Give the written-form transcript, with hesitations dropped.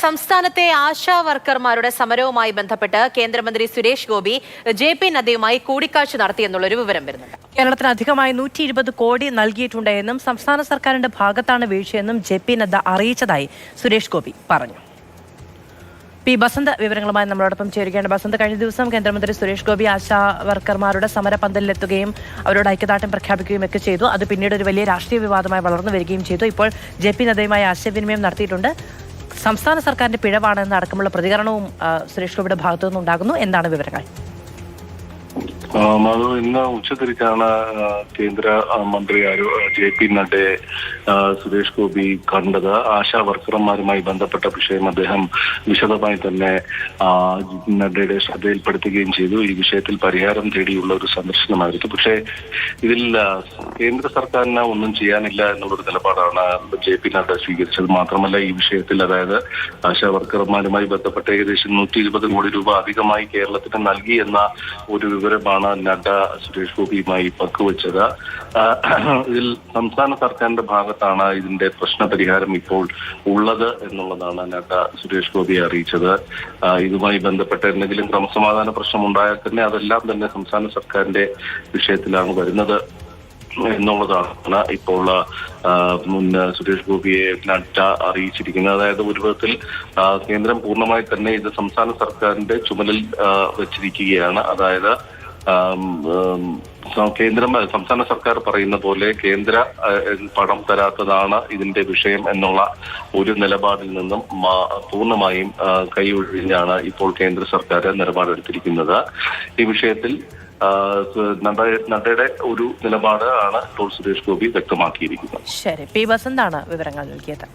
സംസ്ഥാനത്തെ ആശാ വർക്കർമാരുടെ സമരവുമായി ബന്ധപ്പെട്ട് കേന്ദ്രമന്ത്രി സുരേഷ് ഗോപി ജെ.പി. നദ്ദയുമായി കൂടിക്കാഴ്ച നടത്തിയെന്നുള്ളൊരു വിവരം വരുന്നുണ്ട്. കേരളത്തിന് അധികമായി 120 കോടി നൽകിയിട്ടുണ്ട് എന്നും സംസ്ഥാന സർക്കാരിന്റെ ഭാഗത്താണ് വീഴ്ചയെന്നും ജെ.പി. നദ്ദ അറിയിച്ചതായി സുരേഷ് ഗോപി പറഞ്ഞു. പി ബസന്ത് വിവരങ്ങളുമായി നമ്മളോടൊപ്പം ചേരുകയാണ്. ബസന്ത്, കഴിഞ്ഞ ദിവസം കേന്ദ്രമന്ത്രി സുരേഷ് ഗോപി ആശാ വർക്കർമാരുടെ സമരപന്തലിലെത്തുകയും അവരോട് ഐക്യദാർഢ്യം പ്രഖ്യാപിക്കുകയും ഒക്കെ ചെയ്തു. അത് പിന്നീട് ഒരു വലിയ രാഷ്ട്രീയ വിവാദമായി വളർന്നു വരികയും ചെയ്തു. ഇപ്പോൾ ജെ.പി. നദ്ദയുമായി ആശയവിനിമയം നടത്തിയിട്ടുണ്ട്. സംസ്ഥാന സർക്കാരിന്റെ പിഴവാണെന്ന് അടക്കമുള്ള പ്രതികരണവും സുരേഷ് ഗോപിയുടെ ഭാഗത്തു നിന്നുണ്ടാകുന്നു. എന്താണ് വിവരങ്ങൾ? ഇന്ന് ഉച്ചതിരിച്ചാണ് കേന്ദ്ര മന്ത്രി ജെ.പി. നദ്ദയെ സുരേഷ് ഗോപി കണ്ടത്. ആശാ വർക്കർമാരുമായി ബന്ധപ്പെട്ട വിഷയം അദ്ദേഹം വിശദമായി തന്നെ നദ്ദയുടെ ശ്രദ്ധയിൽപ്പെടുത്തുകയും ചെയ്തു. ഈ വിഷയത്തിൽ പരിഹാരം തേടിയുള്ള ഒരു സന്ദർശനമായിരുന്നു. പക്ഷേ ഇതിൽ കേന്ദ്ര സർക്കാരിന് ഒന്നും ചെയ്യാനില്ല എന്നുള്ളൊരു നിലപാടാണ് ജെ.പി. നദ്ദ സ്വീകരിച്ചത്. മാത്രമല്ല, ഈ വിഷയത്തിൽ, അതായത് ആശാ വർക്കർമാരുമായി ബന്ധപ്പെട്ട ഏകദേശം 120 കോടി രൂപ അധികമായി കേരളത്തിന് നൽകി എന്ന ഒരു വിവരമാണ് നദ്ദ സുരേഷ് ഗോപിയുമായി പങ്കുവച്ചത്. ഇതിൽ സംസ്ഥാന സർക്കാരിന്റെ ഭാഗത്താണ് ഇതിന്റെ പ്രശ്നപരിഹാരം ഇപ്പോൾ ഉള്ളത് എന്നുള്ളതാണ് നദ്ദ സുരേഷ് ഗോപിയെ അറിയിച്ചത്. ഇതുമായി ബന്ധപ്പെട്ട എന്തെങ്കിലും ക്രമസമാധാന പ്രശ്നം ഉണ്ടായാൽ തന്നെ അതെല്ലാം തന്നെ സംസ്ഥാന സർക്കാരിന്റെ വിഷയത്തിലാണ് വരുന്നത് എന്നുള്ളതാണ് ഇപ്പോൾ മുൻ സുരേഷ് ഗോപിയെ നദ്ദ അറിയിച്ചിരിക്കുന്നത്. അതായത് ഒരു വിധത്തിൽ കേന്ദ്രം പൂർണ്ണമായി തന്നെ ഇത് സംസ്ഥാന സർക്കാരിന്റെ ചുമലിൽ വെച്ചിരിക്കുകയാണ്. അതായത് സംസ്ഥാന സർക്കാർ പറയുന്ന പോലെ കേന്ദ്ര പണം തരാത്തതാണ് ഇതിന്റെ വിഷയം എന്നുള്ള ഒരു നിലപാടിൽ നിന്നും പൂർണ്ണമായും കൈയൊഴിഞ്ഞാണ് ഇപ്പോൾ കേന്ദ്ര സർക്കാർ നിലപാടെടുത്തിരിക്കുന്നത്. ഈ വിഷയത്തിൽ നദ്ദയുടെ ഒരു നിലപാട് ആണ് ഇപ്പോൾ സുരേഷ് ഗോപി വ്യക്തമാക്കിയിരിക്കുന്നത്. ശരി, പി ബസന്താണ് വിവരങ്ങൾ നൽകിയത്.